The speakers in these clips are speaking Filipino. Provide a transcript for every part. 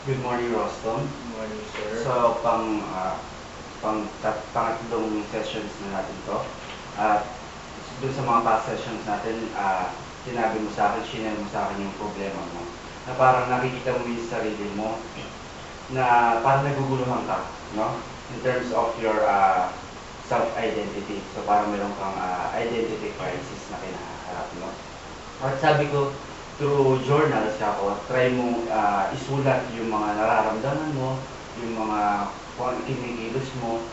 Good morning, Rostom. Good morning, sir. So, pangatlong sessions na natin to. At dun sa mga past sessions natin, sinabi mo sa akin, shinare mo sa akin yung problema mo. Na parang nakikita mo yung sarili mo na parang naguguluhan ka, no? In terms of your self-identity. So, parang meron kang identity crisis na kinaharap, no? At sabi ko, through journals ako, try mong isulat yung mga nararamdaman mo, yung mga kung ano kinikilos mo,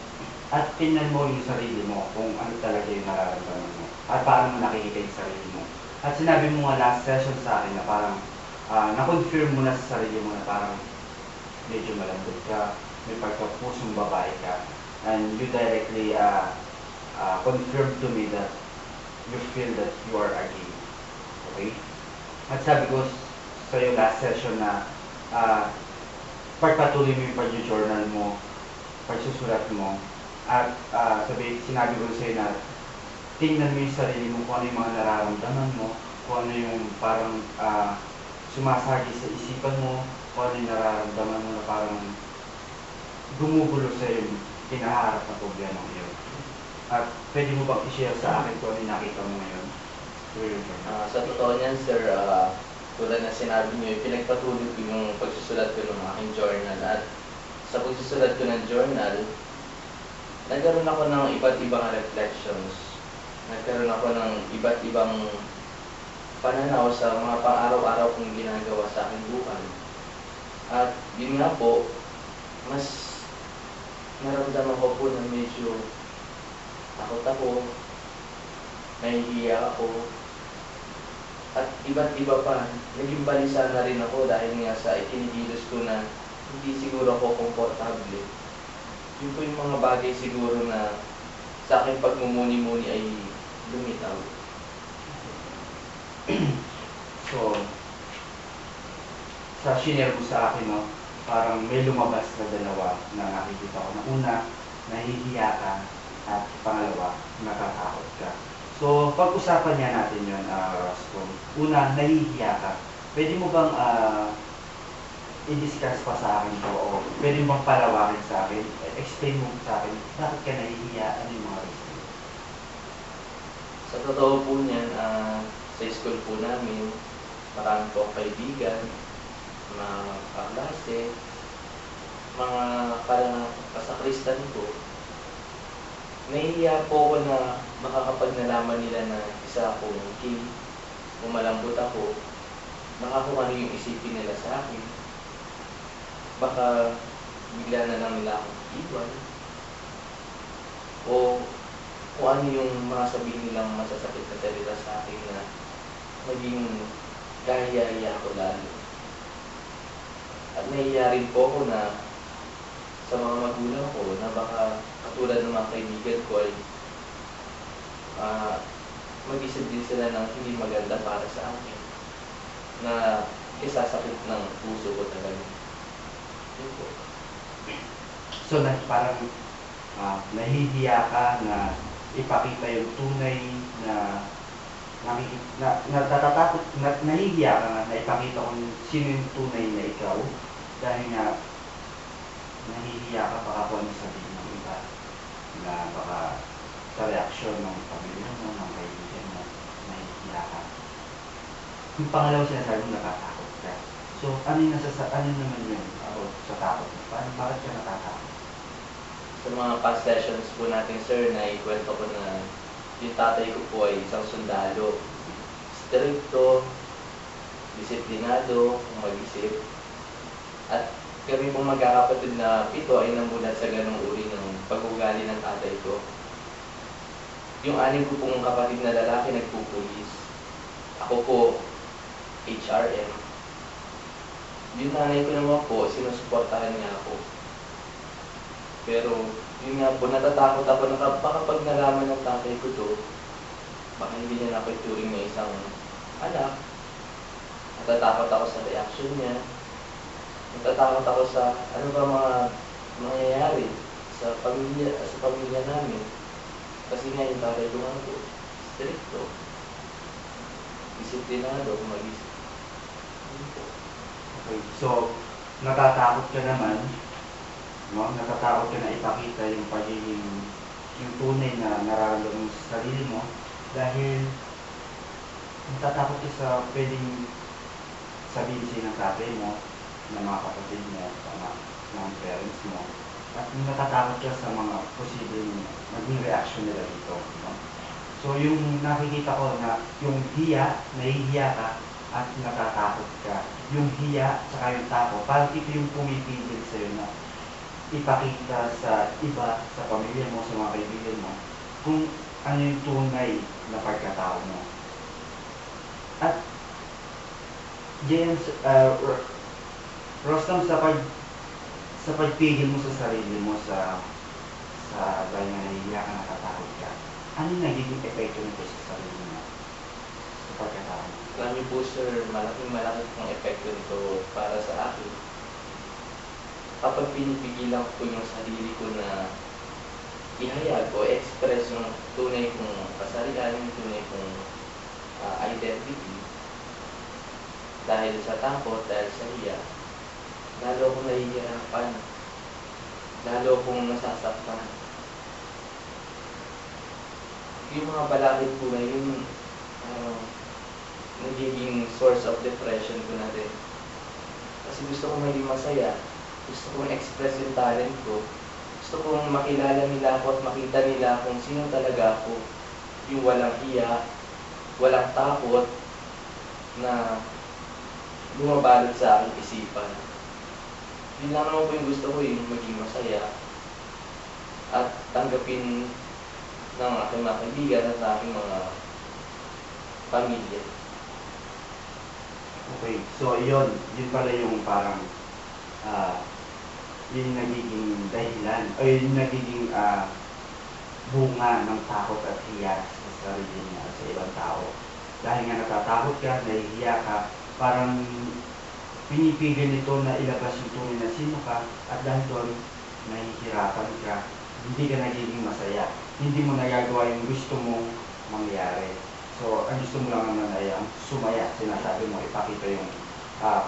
at tingnan mo yung sarili mo kung ano talaga yung nararamdaman mo at paano mo nakikita yung sarili mo. At sinabi mo nga last session sa akin na parang na-confirm mo na sa sarili mo na parang medyo malambot ka, may pagkapusong babae ka, and you directly confirm to me that you feel that you are a gay. Okay? At sabi ko sa iyo last session na pagpatuloy mo yung pag-journal mo, pagsusulat mo, at sinabi ko sa iyo na tingnan mo yung sarili mo kung ano yung mga nararamdaman mo, kung ano yung parang sumasagi sa isipan mo, kung ano yung nararamdaman mo na parang gumugulo sa yung kinaharap na problema ngayon. At pwede mo bang i-share sa akin kung ano yung nakita mo ngayon? Sa totoo niyan, sir, tulad na sinabi niyo, pinagpatuloy ko yung pagsusulat ko ng aking journal. At sa pagsusulat ko ng journal, nagkaroon ako ng iba't ibang reflections. Nagkaroon ako ng iba't ibang pananaw sa mga pang-araw-araw kong ginagawa sa aking buhay. At yun nga po, mas naramdaman ko po na medyo takot ako, nahihiya ako, at iba't iba pa. Naging balisa na rin ako dahil nga sa ikinikilos ko na hindi siguro ako komportable. Yun po yung mga bagay siguro na sa akin pagmumuni-muni ay lumitaw. So, sa shinare mo sa akin, no, parang may lumabas na dalawa na nakikita ko. Na una, nahihiya ka, at pangalawa, natatakot ka. So, pag-usapan niya natin yun, Roscoe. Una, nahihiya ka. Pwede mo bang i-discuss pa sa akin to o pwede mo bang palawakin sa akin? Explain mo sa akin, bakit ka nahihiya? Ano yung mga reason? Sa totoo po niyan, sa school po namin, marami po kaibigan, mga kaklase, mga kasakristan ko. Nahihiya po ako na baka kapag nalaman nila na isa akong gay, malambot ako, baka kung ano yung isipin nila sa akin. Baka bigla na lang nila akong iwan. O kung ano yung mga sabihin nilang masasakit na salita sa akin na maging kahiya-hiya ako lalo. At nahihiya rin po ako na sa mga magulang ko na baka katulad ng mga kaibigan ko ay mag-isip din sila ng hindi maganda para sa akin na isasakit ng puso ko talaga. Yun po. So, parang nahihiya ka na ipakita yung tunay na nahihiya ka na ipakita kung sino yung tunay na ikaw dahil nga nahihiya ka baka kung ano sabihin ng iba na baka sa reaksyon ng pamilya mo, ng kaibigan mo, nahihiya ka. Yung pangalawa sinasabi mo, natatakot ka. So, ano naman yun sa takot mo? Bakit ka natatakot? Sa mga past sessions po natin, sir, na ikwento ko na yung tatay ko po ay isang sundalo. Stricto, disiplinado, mag-isip. At kami pong magkakapatid na 7 ay namulat sa ganong uri ng pag-ugali ng tatay ko. Yung 6 ko pong kapatid na lalaki nagpupulis. Ako po, HRM. Yung nanay ko naman po, sinusuportahan niya ako. Pero, yun nga po, natatakot ako na baka pag nalaman ng tatay ko to, baka hindi niya napituring na isang anak. Natatakot ako sa reaction niya. Natatakot ako sa ano ba mga mangyayari sa pamilya namin. Kasi nga yung tatay ko nga po, stricto, disiplinado, mag-isip. Okay, so natatakot ka naman, no? Natatakot ka na ipakita yung pagiging, yung tunay na nararamdaman mo sa sarili mo dahil natatakot ka sa pwedeng sabihin sa'yo ng tatay mo, ng mga kapatid mo, ng parents mo, at natatakot ka sa mga posibleng maging reaction nila dito, no? So yung nakikita ko na yung hiya, nahihiya ka at natatakot ka. Yung hiya saka yung takot, parang ito yung pumipigil sa'yo na ipakita sa iba, sa pamilya mo, sa mga kaibigan mo, kung ano yung tunay na pagkatao mo. At James, Rostam, sa pagpigil mo sa sarili mo dahil na nahihiya ka, natatakot ka, ano yung nagiging epekto nito sa sarili mo, sa pagkatao mo? Alam niyo po sir, malaking pong epekto nito para sa akin. Kapag pinipigilan ko yung sarili ko na ihayag o express yung tunay kong kasarian, yung tunay kong identity, dahil sa takot, dahil sa hiya, lalo akong nahihirapan, lalo akong nasasaktan. Yung mga balakid ko na yun, nagiging source of depression ko na din. Kasi gusto kong maging masaya, gusto kong express yung talent ko, gusto kong makilala nila ako at makita nila kung sino talaga ako. Yung walang hiya, walang takot na bumabalot sa aking isipan. Yun lang naman po yung gusto ko, yung maging masaya at tanggapin ng aking mga kaibigan at aking mga pamilya. Okay, so yun pala yung parang yung nagiging dahilan o yung nagiging bunga ng takot at hiya sa sarili niya at sa ibang tao. Dahil nga natatakot ka, nahihiya ka, parang pinipigil nito na ilabas yung tunay na sino ka, at dahil doon nahihirapan ka, hindi ka nagiging masaya, hindi mo nagagawa yung gusto mong mangyari. So, ang gusto mo lang naman ay ang sumaya, sinasabi mo, ipakita yung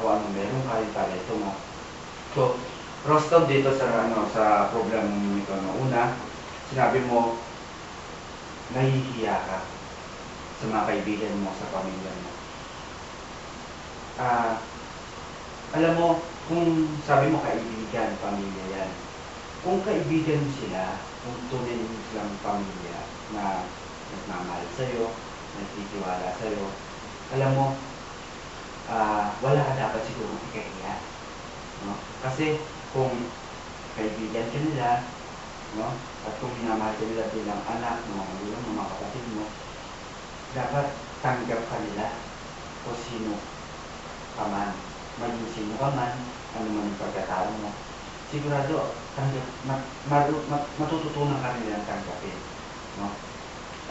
kung ano meron ka, yung talento mo. So, Rostam, dito sa problem mo ito na una, sinabi mo, nahihiya ka sa mga kaibigan mo, sa pamilya mo. Alam mo, kung sabi mo kaibigan, pamilya yan, kung kaibigan mo sila, kung tunay mo silang pamilya na nagmamahal sa'yo, nagtitiwala sa'yo, alam mo, wala ka dapat siguro ikahiya. No? Kasi kung kaibigan ka nila, no? At kung minamahal ka nila bilang anak, mga magulang, mga kapatid mo, dapat tanggap ka nila o sino ka man. Maging sino ka man, ano man yung pagkatao mo. Sigurado, matututunan ka nilang tanggapin. No?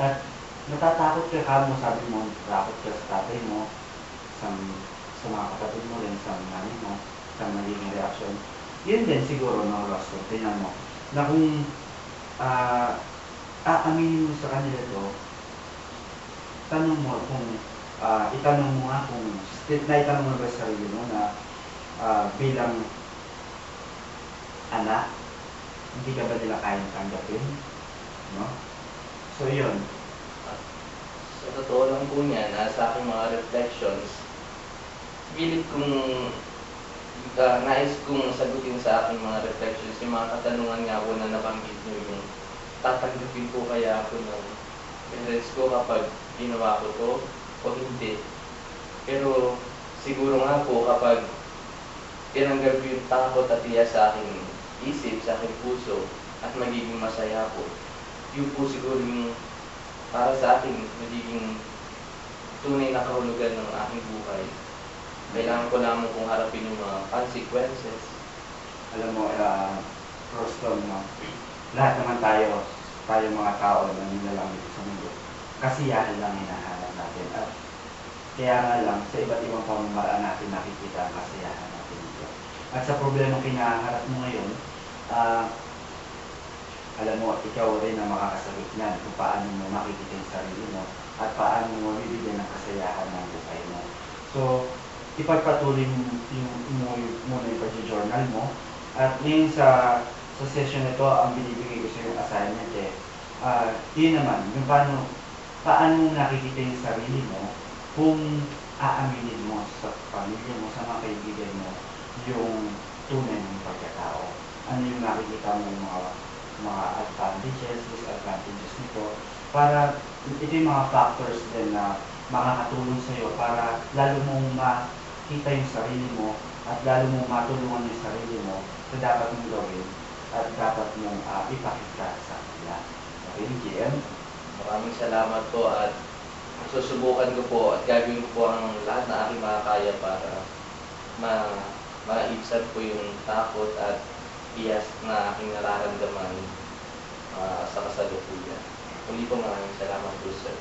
At natatakot ka mo, sabi mo, natatakot ka sa tatay mo, sa mga kapatid mo rin, sa nanay mo, sa magiging reaksyon. Yun din siguro, no, Rostam, tingnan mo, na kung aaminin mo sa kanila to, tanong mo kung, itanong mo nga kung, naitanong mo ba sa sarili mo na bilang anak, hindi ka ba nila kayang tanggapin? No? So, yun. Sa totoo lang po niya, sa aking mga reflections, pilit kong nais kong sagutin sa aking mga reflections yung mga katanungan nga po na nabanggit niyo, yung tatanggapin ko kaya ako ng parents ko kapag ginawa ko to o hindi. Pero siguro nga po kapag tinanggal ko yung takot at hiya sa aking isip, sa aking puso, at magiging masaya po, yun po siguro yung para sa akin magiging tunay na kahulugan ng aking buhay. Kailangan ko lamang kung harapin yung mga consequences. Alam mo, Rostam, no? Lahat naman tayo mga tao na nilalang dito sa mundo, kasiyahan lang hinahanap natin. At kaya nga lang, sa iba't ibang pamamaraan natin nakikita ang kasiyahan natin dito. At sa problema kinaharap mo ngayon, alam mo, ikaw rin ang makakasagot niyan kung paano mo makikita yung sarili mo at paano mo mabibigyan ng kasayahan ng buhay mo. So, ipagpatuloy muna yung pag-journal mo. At ngayon sa session na ito, ang binibigay ko sa yung assignment yun naman, yung paano mo nakikita yung sarili mo kung aaminin mo sa pamilya mo, sa mga kaibigan mo, yung tunay ng pagkatao. Ano yung nakikita mo mga advantages, disadvantages nito, para ito yung mga factors din na makakatulong sa iyo para lalo mong makita yung sarili mo at lalo mong matulungan yung sarili mo sa dapat mong gawin at dapat mong ipakita sa kanila. Okay, GM? Maraming salamat po at susubukan ko po at gagawin ko po ang lahat na aking makakaya para maibsan po yung takot at iyas na aking nararamdaman sa kasalukuyan. Muli po maraming salamat po, sir.